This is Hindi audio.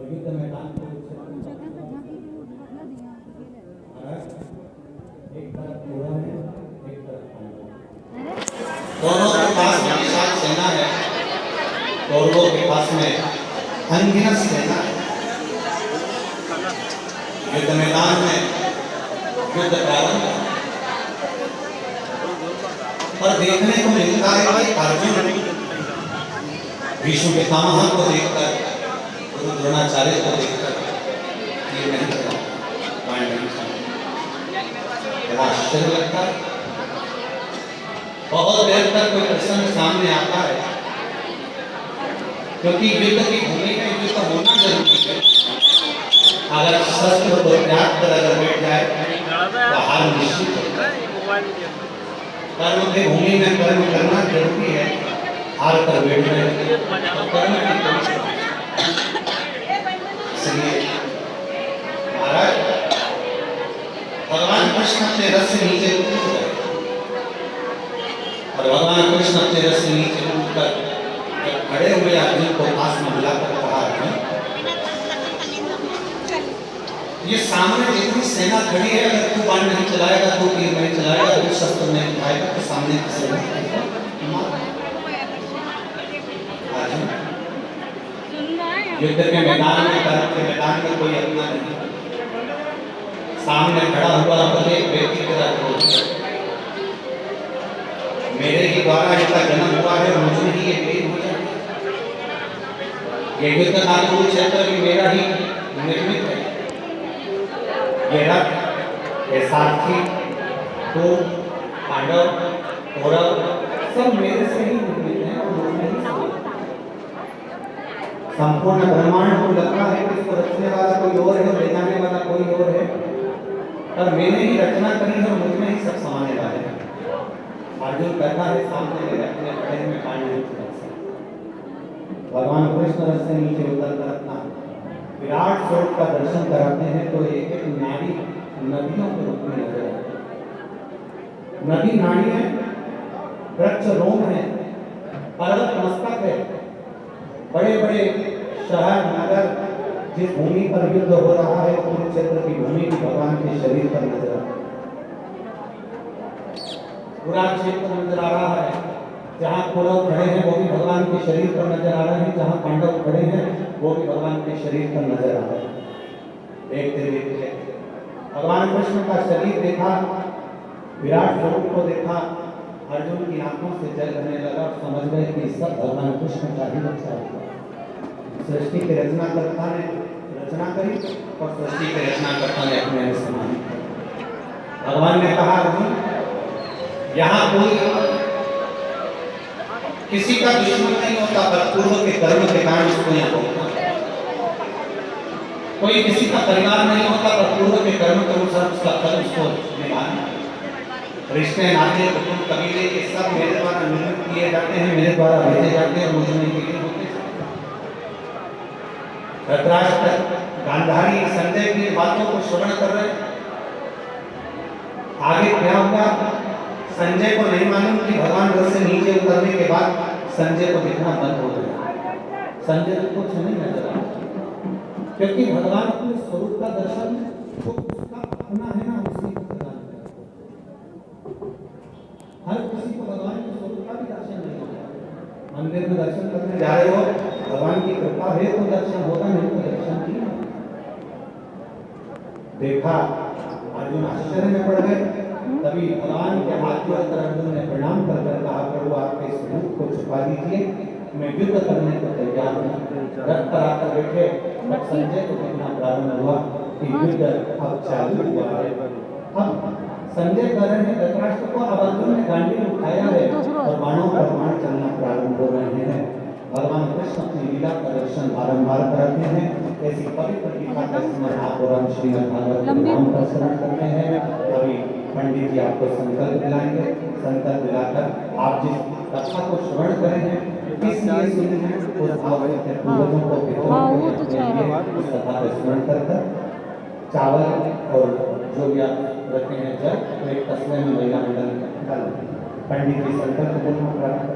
युद्ध मैदान को एक तरफ पूरा है, एक तरफ पांडव। दोनों के पास विशाल सेना है, कौरवों के पास में अनगिनत सेना है। युद्ध मैदान में युद्ध प्रारंभ पर देखने को मिलता है कि अर्जुन भीष्म पितामह को देखकर, गुरु द्रोणाचार्य को देखकर ये नहीं चला, बड़ा आश्चर्य लगता है। बहुत देर तक कोई प्रसंग सामने आता है, क्योंकि युद्ध की भूमि में युद्ध होना जरूरी है। अगर शस्त्र को त्याग कर अगर बैठ जाए तो हार निश्चित होता है। कर्म की भूमि में कर्म करना जरूरी है, हार कर बैठ गए तो कर्म की इसलिए महाराज भगवान कृष्ण अपने रथ से नीचे कूद गए और भगवान कृष्ण अपने रथ से नीचे कूदकर जब खड़े हुए अर्जुन को पास में बुलाकर कहा, ये सामने जितनी सेना खड़ी है, अगर तू बाण नहीं चलाएगा, तू तीर नहीं चलाएगा, तू शस्त्र नहीं उठाएगा तो सामने की सेना युद्ध के मैदान में, कर्म के मैदान में कोई अपना नहीं। सामने खड़ा हुआ प्रत्येक व्यक्ति तेरा क्रोध, मेरे ही द्वारा इसका जन्म हुआ है, मुझे ही ये वीर हो जाए। ये युद्ध का कुरुक्षेत्र भी मेरा ही निर्मित है। ये रथ, ये सारथी, तो पांडव, कौरव सब मेरे से ही निर्मित हैं और मुझे ही संपूर्ण ब्रह्मांड को लगता है कि इसको रचने वाला कोई और है, ले जाने वाला कोई और है, पर मैंने ही रचना करी है और मुझ में ही सब समाने वाले हैं। अर्जुन कहता है सामने मेरे अपने पैर में पानी नहीं चला सकता। भगवान कृष्ण रथ से नीचे उतरकर अपना विराट स्वरूप का दर्शन कराते हैं तो एक एक नाड़ी नदियों के रूप में नजर आती है। नदी नाड़ी है, वृक्ष रोम है, पर्वत मस्तक है, बड़े बड़े शहर नगर, जिस भूमि पर युद्ध हो रहा है कुरुक्षेत्र की भूमि भी भगवान के शरीर पर नजर आ रहा है। पूरा क्षेत्र नजर आ रहा है, जहाँ कौरव खड़े हैं वो भी भगवान के शरीर पर नजर आ रहे हैं, जहाँ पांडव खड़े हैं वो भी भगवान के शरीर पर नजर आ रहे हैं। देखते देखते भगवान कृष्ण का शरीर देखा, विराट स्वरूप को देखा, अर्जुन की आंखों से जल बहने लगा और समझ गए कि सब भगवान कृष्ण का ही बच्चा है। सृष्टि के रचनाकर्ता ने रचना करी और सृष्टि के रचनाकर्ता ने अपने में समाहित किया। भगवान ने कहा, अर्जुन यहाँ कोई किसी का दुश्मन नहीं होता, पर पूर्व के कर्म के कारण उसको यहाँ होता। कोई किसी का परिवार नहीं होता, पर पूर्व के कर्म के अनुसार उसका फल उसको निभाना। रिश्ते नाते कुटुंब कबीले ये सब मेरे द्वारा निर्मित किए जाते हैं, मेरे द्वारा भेजे जाते हैं और मुझे नहीं दिए होते। धृतराष्ट्र गांधारी संजय की बातों को श्रवण कर रहे। आगे क्या होगा संजय को नहीं मालूम कि भगवान रथ से नीचे उतरने के बाद संजय को दिखना बंद हो गया। संजय को कुछ नहीं नजर आ रहा, क्योंकि भगवान अपने स्वरूप का दर्शन तो उसका अपना है ना, उसी को प्रदान करता है। हर किसी को भगवान के स्वरूप का भी दर्शन नहीं होता। मंदिर में दर्शन करने जा रहे हो, भगवान की कृपा है तो दर्शन होगा, नहीं तो दर्शन नहीं होगा। देखा अर्जुन आश्चर्य में पड़ गए। तभी भगवान के हाथ जोड़कर अर्जुन ने प्रणाम कर कहा, प्रभु आपके इस रूप को छुपा दीजिए, मैं युद्ध करने को तैयार हूँ। रथ पर आकर बैठे तब संजय को देखना प्रारंभ हुआ कि युद्ध अब चालू हुआ है। अब संजय कह रहे हैं धृतराष्ट्र को, अब अर्जुन ने गांडीव उठाया है और बाणों पर बाण चलना प्रारंभ हो रहे हैं। भगवान कृष्ण अपनी लीला का दर्शन बारंबार कराते हैं। ऐसी पवित्र गीता का स्मरण और हम श्रीमद् भागवत नाम का स्मरण करते हैं। अभी पंडित जी आपको संकल्प दिलाएंगे। संकल्प दिलाकर आप जिस कथा को श्रवण करें हैं, किस लिए सुने हैं, उस भाव से पूर्वजों को उस कथा का स्मरण कर चावल और जो भी आप रखे हैं जल एक तस्वीर में महिला मंडल डाल पंडित जी संकल्प बोलना प्रारंभ।